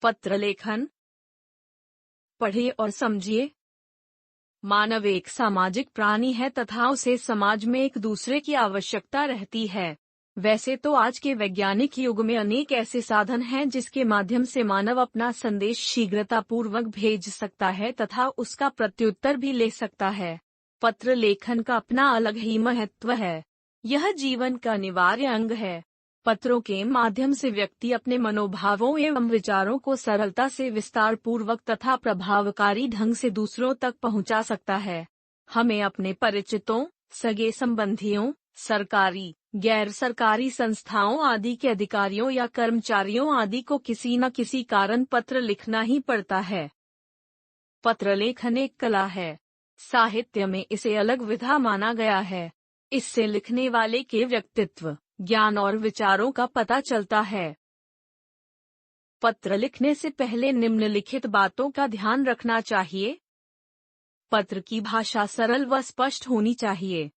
पत्र लेखन। पढ़िए और समझिए। मानव एक सामाजिक प्राणी है तथा उसे समाज में एक दूसरे की आवश्यकता रहती है। वैसे तो आज के वैज्ञानिक युग में अनेक ऐसे साधन हैं जिसके माध्यम से मानव अपना संदेश शीघ्रतापूर्वक भेज सकता है तथा उसका प्रत्युत्तर भी ले सकता है। पत्र लेखन का अपना अलग ही महत्व है। यह जीवन का अनिवार्य अंग है। पत्रों के माध्यम से व्यक्ति अपने मनोभावों एवं विचारों को सरलता से विस्तार पूर्वक तथा प्रभावकारी ढंग से दूसरों तक पहुंचा सकता है। हमें अपने परिचितों, सगे संबंधियों, सरकारी, गैर सरकारी संस्थाओं आदि के अधिकारियों या कर्मचारियों आदि को किसी न किसी कारण पत्र लिखना ही पड़ता है। पत्र लेखन एक कला है। साहित्य में इसे अलग विधा माना गया है। इससे लिखने वाले के व्यक्तित्व, ज्ञान और विचारों का पता चलता है। पत्र लिखने से पहले निम्नलिखित बातों का ध्यान रखना चाहिए। पत्र की भाषा सरल व स्पष्ट होनी चाहिए।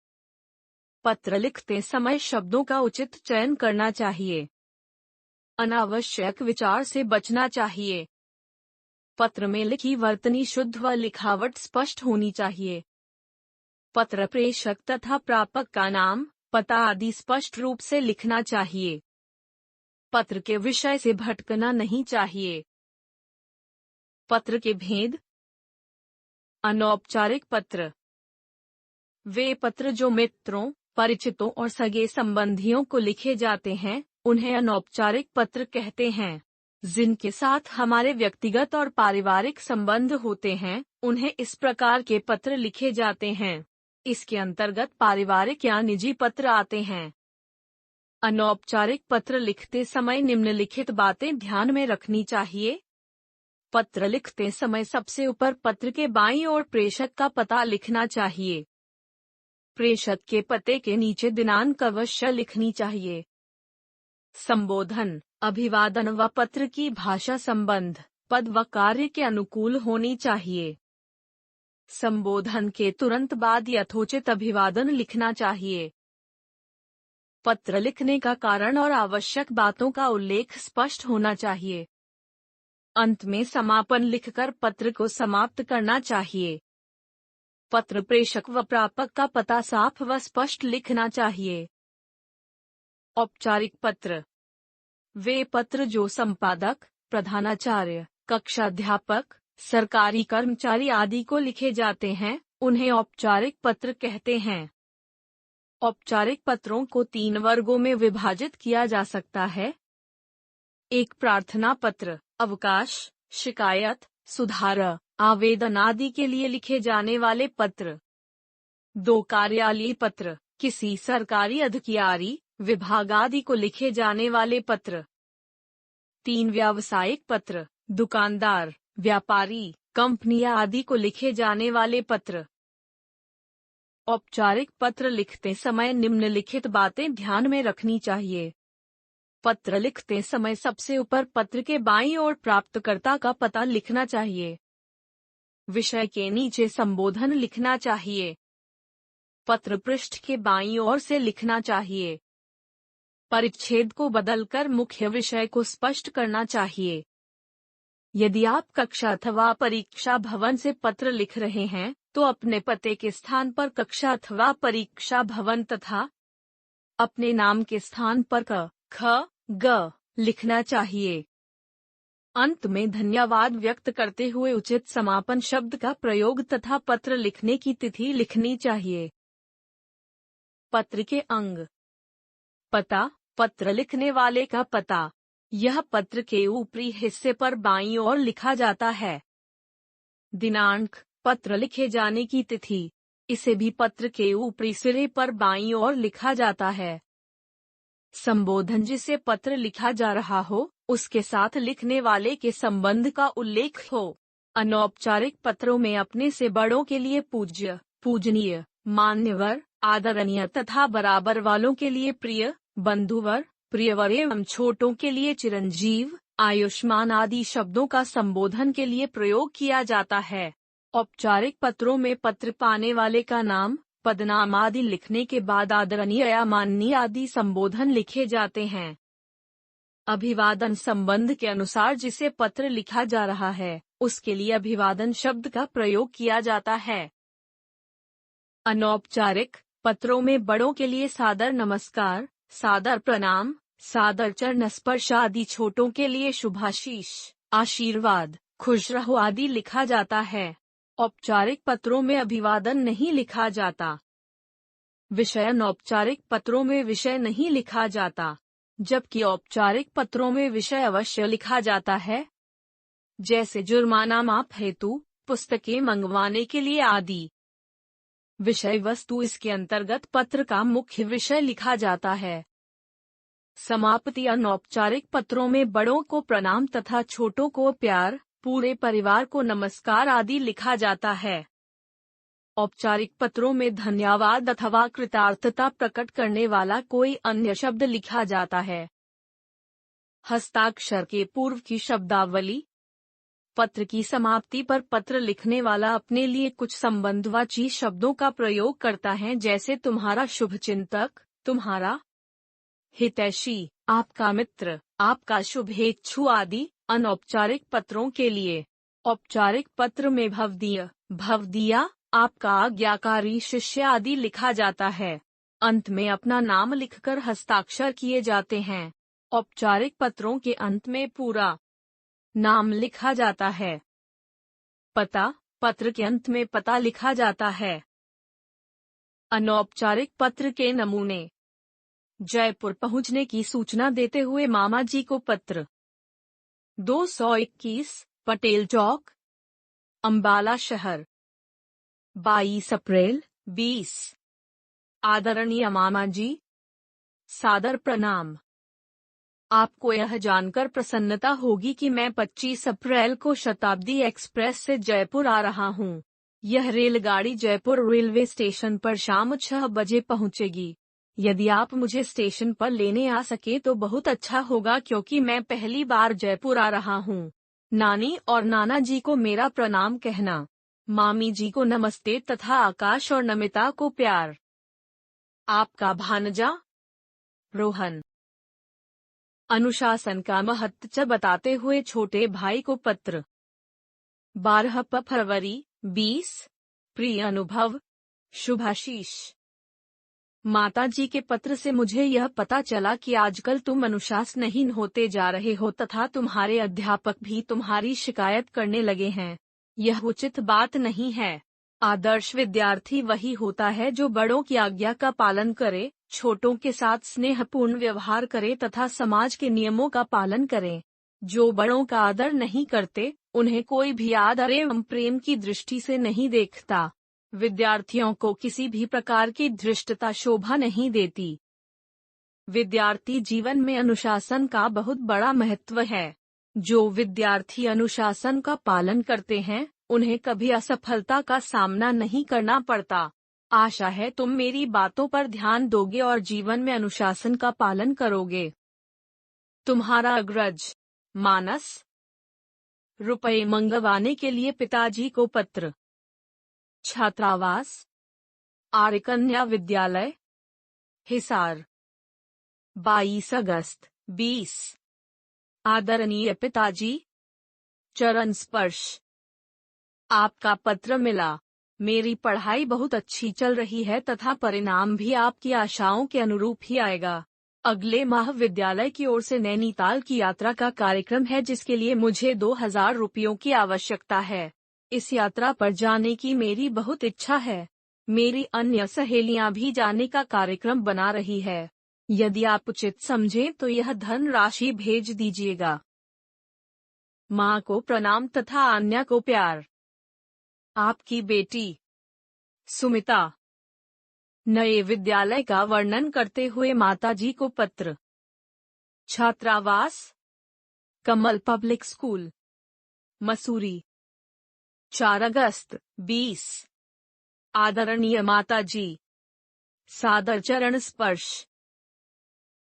पत्र लिखते समय शब्दों का उचित चयन करना चाहिए। अनावश्यक विचार से बचना चाहिए। पत्र में लिखी वर्तनी शुद्ध व लिखावट स्पष्ट होनी चाहिए। पत्र प्रेषक तथा प्रापक का नाम, पता आदि स्पष्ट रूप से लिखना चाहिए। पत्र के विषय से भटकना नहीं चाहिए। पत्र के भेद। अनौपचारिक पत्र वे पत्र जो मित्रों, परिचितों और सगे संबंधियों को लिखे जाते हैं, उन्हें अनौपचारिक पत्र कहते हैं। जिनके साथ हमारे व्यक्तिगत और पारिवारिक संबंध होते हैं, उन्हें इस प्रकार के पत्र लिखे जाते हैं। इसके अंतर्गत पारिवारिक या निजी पत्र आते हैं। अनौपचारिक पत्र लिखते समय निम्नलिखित बातें ध्यान में रखनी चाहिए। पत्र लिखते समय सबसे ऊपर पत्र के बाईं ओर प्रेषक का पता लिखना चाहिए। प्रेषक के पते के नीचे दिनांक अवश्य लिखनी चाहिए। संबोधन, अभिवादन व पत्र की भाषा संबंध, पद व कार्य के अनुकूल होनी चाहिए। संबोधन के तुरंत बाद यथोचित अभिवादन लिखना चाहिए। पत्र लिखने का कारण और आवश्यक बातों का उल्लेख स्पष्ट होना चाहिए। अंत में समापन लिखकर पत्र को समाप्त करना चाहिए। पत्र प्रेषक व प्रापक का पता साफ व स्पष्ट लिखना चाहिए। औपचारिक पत्र वे पत्र जो संपादक, प्रधानाचार्य, कक्षाध्यापक, सरकारी कर्मचारी आदि को लिखे जाते हैं, उन्हें औपचारिक पत्र कहते हैं। औपचारिक पत्रों को 3 वर्गों में विभाजित किया जा सकता है। 1 प्रार्थना पत्र, अवकाश, शिकायत, सुधार, आवेदन आदि के लिए लिखे जाने वाले पत्र। 2 कार्यालयीय पत्र, किसी सरकारी अधिकारी, विभाग आदि को लिखे जाने वाले पत्र। 3 व्यावसायिक पत्र, दुकानदार, व्यापारी, कंपनियां आदि को लिखे जाने वाले पत्र। औपचारिक पत्र लिखते समय निम्नलिखित बातें ध्यान में रखनी चाहिए। पत्र लिखते समय सबसे ऊपर पत्र के बाईं ओर प्राप्तकर्ता का पता लिखना चाहिए। विषय के नीचे संबोधन लिखना चाहिए। पत्र पृष्ठ के बाईं ओर से लिखना चाहिए। परिच्छेद को बदलकर मुख्य विषय को स्पष्ट करना चाहिए। यदि आप कक्षा अथवा परीक्षा भवन से पत्र लिख रहे हैं, तो अपने पते के स्थान पर कक्षा अथवा परीक्षा भवन तथा अपने नाम के स्थान पर क, ख, ग लिखना चाहिए। अंत में धन्यवाद व्यक्त करते हुए उचित समापन शब्द का प्रयोग तथा पत्र लिखने की तिथि लिखनी चाहिए। पत्र के अंग। पता, पत्र लिखने वाले का पता। यह पत्र के ऊपरी हिस्से पर बाईं ओर लिखा जाता है। दिनांक, पत्र लिखे जाने की तिथि। इसे भी पत्र के ऊपरी सिरे पर बाईं ओर लिखा जाता है। संबोधन, जिसे पत्र लिखा जा रहा हो, उसके साथ लिखने वाले के संबंध का उल्लेख हो। अनौपचारिक पत्रों में अपने से बड़ों के लिए पूज्य, पूजनीय, मान्यवर, आदरणीय तथा बराबर वालों के लिए प्रिय, बंधुवर, प्रियवर एवं छोटों के लिए चिरंजीव, आयुष्मान आदि शब्दों का संबोधन के लिए प्रयोग किया जाता है। औपचारिक पत्रों में पत्र पाने वाले का नाम, पदनाम आदि लिखने के बाद आदरणीय या माननीय आदि संबोधन लिखे जाते हैं। अभिवादन संबंध के अनुसार जिसे पत्र लिखा जा रहा है, उसके लिए अभिवादन शब्द का प्रयोग किया जाता है। अनौपचारिक पत्रों में बड़ों के लिए सादर नमस्कार, सादर प्रणाम, सादर चरण स्पर्श आदि, छोटों के लिए शुभाशीष, आशीर्वाद, खुश रहो आदि लिखा जाता है। औपचारिक पत्रों में अभिवादन नहीं लिखा जाता। विषय अनौपचारिक पत्रों में विषय नहीं लिखा जाता, जबकि औपचारिक पत्रों में विषय अवश्य लिखा जाता है, जैसे जुर्माना माफ हेतु, पुस्तकें मंगवाने के लिए आदि। विषय वस्तु इसके अंतर्गत पत्र का मुख्य विषय लिखा जाता है। समाप्ति अनौपचारिक पत्रों में बड़ों को प्रणाम तथा छोटों को प्यार, पूरे परिवार को नमस्कार आदि लिखा जाता है। औपचारिक पत्रों में धन्यवाद अथवा कृतज्ञता प्रकट करने वाला कोई अन्य शब्द लिखा जाता है। हस्ताक्षर के पूर्व की शब्दावली। पत्र की समाप्ति पर पत्र लिखने वाला अपने लिए कुछ संबंधवाची शब्दों का प्रयोग करता है, जैसे तुम्हारा शुभचिंतक, तुम्हारा हितैषी, आपका मित्र, आपका शुभेच्छु आदि। अनौपचारिक पत्रों के लिए औपचारिक पत्र में भवदीय, भवदीया, आपका आज्ञाकारी शिष्य आदि लिखा जाता है। अंत में अपना नाम लिखकर हस्ताक्षर किए जाते हैं। औपचारिक पत्रों के अंत में पूरा नाम लिखा जाता है। पता, पत्र के अंत में पता लिखा जाता है। अनौपचारिक पत्र के नमूने। जयपुर पहुंचने की सूचना देते हुए मामा जी को पत्र। 221 पटेल चौक, अंबाला शहर, 22 अप्रैल 20। आदरणीय मामा जी, सादर प्रणाम। आपको यह जानकर प्रसन्नता होगी कि मैं 25 अप्रैल को शताब्दी एक्सप्रेस से जयपुर आ रहा हूँ। यह रेलगाड़ी जयपुर रेलवे स्टेशन पर शाम 6 बजे पहुँचेगी। यदि आप मुझे स्टेशन पर लेने आ सके तो बहुत अच्छा होगा, क्योंकि मैं पहली बार जयपुर आ रहा हूँ। नानी और नाना जी को मेरा प्रणाम कहना। मामी जी को नमस्ते तथा आकाश और नमिता को प्यार। आपका भांजा रोहन। अनुशासन का महत्व बताते हुए छोटे भाई को पत्र। 12 फरवरी 20। प्रिय अनुभव, शुभाशीष। माता जी के पत्र से मुझे यह पता चला कि आजकल तुम अनुशासनहीन होते जा रहे हो तथा तुम्हारे अध्यापक भी तुम्हारी शिकायत करने लगे हैं। यह उचित बात नहीं है। आदर्श विद्यार्थी वही होता है जो बड़ों की आज्ञा का पालन करे, छोटों के साथ स्नेहपूर्ण व्यवहार करे तथा समाज के नियमों का पालन करे। जो बड़ों का आदर नहीं करते, उन्हें कोई भी आदर एवं प्रेम की दृष्टि से नहीं देखता। विद्यार्थियों को किसी भी प्रकार की धृष्टता शोभा नहीं देती। विद्यार्थी जीवन में अनुशासन का बहुत बड़ा महत्व है। जो विद्यार्थी अनुशासन का पालन करते हैं, उन्हें कभी असफलता का सामना नहीं करना पड़ता। आशा है तुम मेरी बातों पर ध्यान दोगे और जीवन में अनुशासन का पालन करोगे। तुम्हारा अग्रज मानस। रुपए मंगवाने के लिए पिताजी को पत्र। छात्रावास आर्य कन्या विद्यालय, हिसार, 22 अगस्त 20। आदरणीय पिताजी, चरण स्पर्श। आपका पत्र मिला। मेरी पढ़ाई बहुत अच्छी चल रही है तथा परिणाम भी आपकी आशाओं के अनुरूप ही आएगा। अगले माह विद्यालय की ओर से नैनीताल की यात्रा का कार्यक्रम है, जिसके लिए मुझे 2000 रुपयों की आवश्यकता है। इस यात्रा पर जाने की मेरी बहुत इच्छा है। मेरी अन्य सहेलियां भी जाने का कार्यक्रम बना रही है। यदि आप उचित समझें तो यह धन राशि भेज दीजिएगा। माँ को प्रणाम तथा आन्या को प्यार। आपकी बेटी सुमिता। नए विद्यालय का वर्णन करते हुए माताजी को पत्र। छात्रावास कमल पब्लिक स्कूल, मसूरी, 4 अगस्त 20। आदरणीय माताजी, सादर चरण स्पर्श।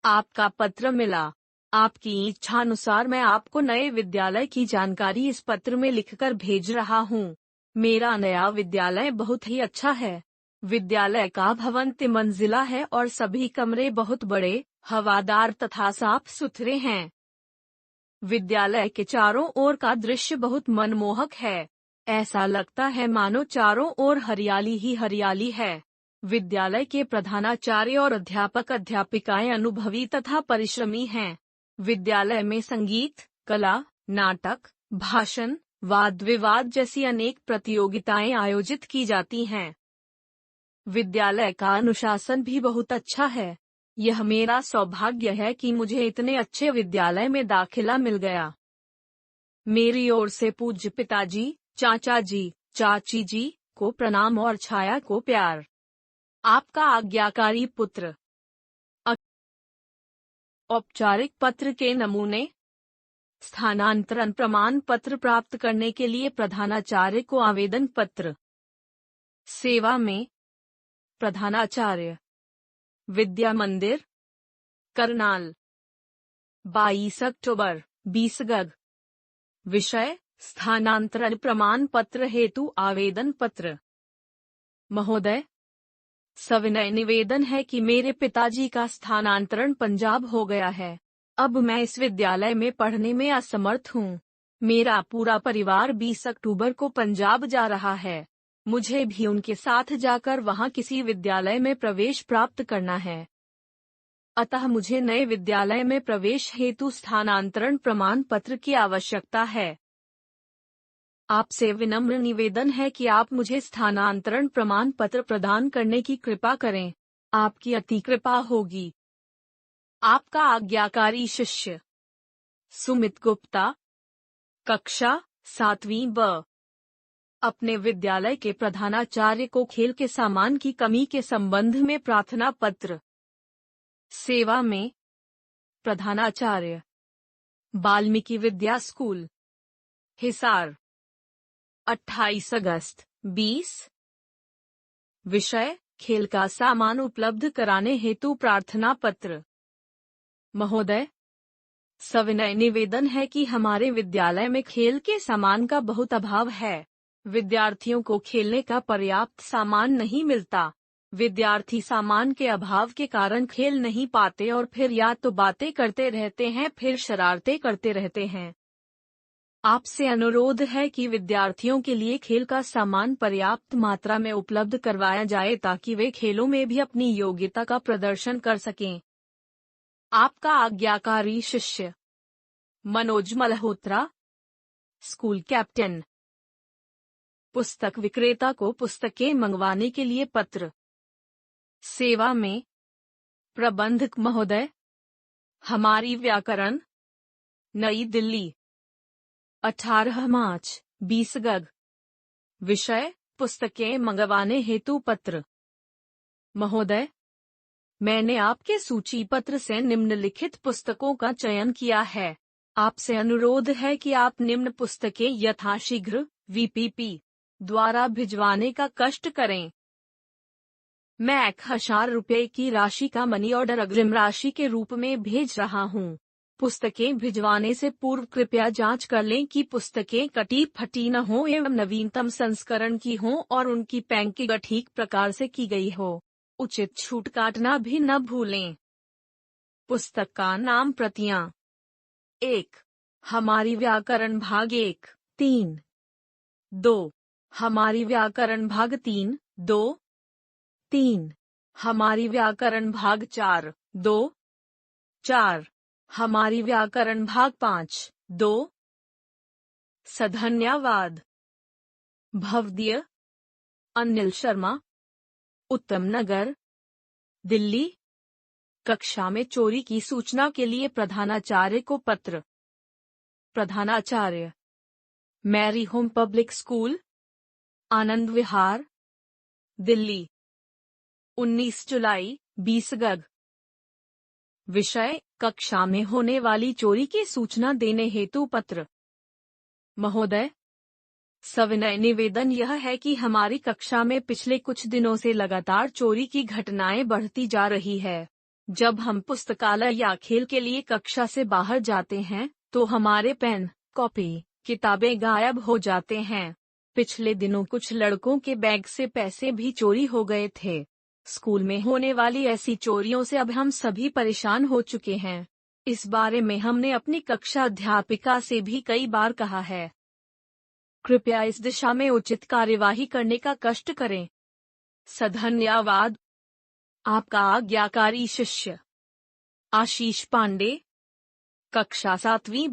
आपका पत्र मिला। आपकी इच्छानुसार मैं आपको नए विद्यालय की जानकारी इस पत्र में लिखकर भेज रहा हूँ। मेरा नया विद्यालय बहुत ही अच्छा है। विद्यालय का भवन 3 मंजिला है और सभी कमरे बहुत बड़े, हवादार तथा साफ सुथरे हैं। विद्यालय के चारों ओर का दृश्य बहुत मनमोहक है। ऐसा लगता है मानो चारों ओर हरियाली ही हरियाली है। विद्यालय के प्रधानाचार्य और अध्यापक अध्यापिकाएं अनुभवी तथा परिश्रमी हैं। विद्यालय में संगीत, कला, नाटक, भाषण, वाद विवाद जैसी अनेक प्रतियोगिताएं आयोजित की जाती हैं। विद्यालय का अनुशासन भी बहुत अच्छा है। यह मेरा सौभाग्य है कि मुझे इतने अच्छे विद्यालय में दाखिला मिल गया। मेरी ओर से पूज्य पिताजी, चाचा जी, चाची जी को प्रणाम और छाया को प्यार। आपका आज्ञाकारी पुत्र। औपचारिक पत्र के नमूने। स्थानांतरण प्रमाण पत्र प्राप्त करने के लिए प्रधानाचार्य को आवेदन पत्र। सेवा में प्रधानाचार्य, विद्या मंदिर, करनाल, 22 अक्टूबर 20 गग। विषय, स्थानांतरण प्रमाण पत्र हेतु आवेदन पत्र। महोदय, सविनय निवेदन है कि मेरे पिताजी का स्थानांतरण पंजाब हो गया है। अब मैं इस विद्यालय में पढ़ने में असमर्थ हूँ। मेरा पूरा परिवार 20 अक्टूबर को पंजाब जा रहा है। मुझे भी उनके साथ जाकर वहाँ किसी विद्यालय में प्रवेश प्राप्त करना है। अतः मुझे नए विद्यालय में प्रवेश हेतु स्थानांतरण प्रमाण पत्र की आवश्यकता है। आपसे विनम्र निवेदन है कि आप मुझे स्थानांतरण प्रमाण पत्र प्रदान करने की कृपा करें। आपकी अति कृपा होगी। आपका आज्ञाकारी शिष्य, सुमित गुप्ता, कक्षा 7वीं ब। अपने विद्यालय के प्रधानाचार्य को खेल के सामान की कमी के संबंध में प्रार्थना पत्र। सेवा में प्रधानाचार्य, वाल्मीकि विद्या स्कूल, हिसार, 28 अगस्त 20। विषय, खेल का सामान उपलब्ध कराने हेतु प्रार्थना पत्र। महोदय, सविनय निवेदन है कि हमारे विद्यालय में खेल के सामान का बहुत अभाव है। विद्यार्थियों को खेलने का पर्याप्त सामान नहीं मिलता। विद्यार्थी सामान के अभाव के कारण खेल नहीं पाते और फिर या तो बातें करते रहते हैं फिर शरारतें करते रहते हैं। आपसे अनुरोध है कि विद्यार्थियों के लिए खेल का सामान पर्याप्त मात्रा में उपलब्ध करवाया जाए ताकि वे खेलों में भी अपनी योग्यता का प्रदर्शन कर सकें। आपका आज्ञाकारी शिष्य, मनोज मल्होत्रा, स्कूल कैप्टन। पुस्तक विक्रेता को पुस्तकें मंगवाने के लिए पत्र। सेवा में प्रबंधक महोदय, हमारी व्याकरण, नई दिल्ली, 18 मार्च 20 गग। विषय, पुस्तकें मंगवाने हेतु पत्र। महोदय, मैंने आपके सूची पत्र से निम्नलिखित पुस्तकों का चयन किया है। आपसे अनुरोध है कि आप निम्न पुस्तकें यथाशीघ्र VPP द्वारा भिजवाने का कष्ट करें। मैं 1000 रुपये की राशि का मनी ऑर्डर अग्रिम राशि के रूप में भेज रहा हूँ। पुस्तकें भिजवाने से पूर्व कृपया जांच कर लें कि पुस्तकें कटी फटी न हो एवं नवीनतम संस्करण की हों और उनकी पैकिंग ठीक प्रकार से की गई हो। उचित छूट काटना भी न भूलें। पुस्तक का नाम प्रतियां। 1. हमारी व्याकरण भाग 1, 3। 2. हमारी व्याकरण भाग 3, 2, 3। हमारी व्याकरण भाग 4, 2, 4। हमारी व्याकरण भाग 5, 2। सधन्यवाद। भवदीय अनिल शर्मा, उत्तम नगर, दिल्ली। कक्षा में चोरी की सूचना के लिए प्रधानाचार्य को पत्र। प्रधानाचार्य, Mary home public school, Anand Vihar, Delhi, 19 जुलाई 20 गग। विषय, कक्षा में होने वाली चोरी की सूचना देने हेतु पत्र। महोदय, सविनय निवेदन यह है कि हमारी कक्षा में पिछले कुछ दिनों से लगातार चोरी की घटनाएं बढ़ती जा रही है। जब हम पुस्तकालय या खेल के लिए कक्षा से बाहर जाते हैं तो हमारे पेन, कॉपी, किताबें गायब हो जाते हैं। पिछले दिनों कुछ लड़कों के बैग से पैसे भी चोरी हो गए थे। स्कूल में होने वाली ऐसी चोरियों से अब हम सभी परेशान हो चुके हैं। इस बारे में हमने अपनी कक्षा अध्यापिका से भी कई बार कहा है। कृपया इस दिशा में उचित कार्यवाही करने का कष्ट करें। धन्यवाद। आपका आज्ञाकारी शिष्य आशीष पांडे, कक्षा 7वीं।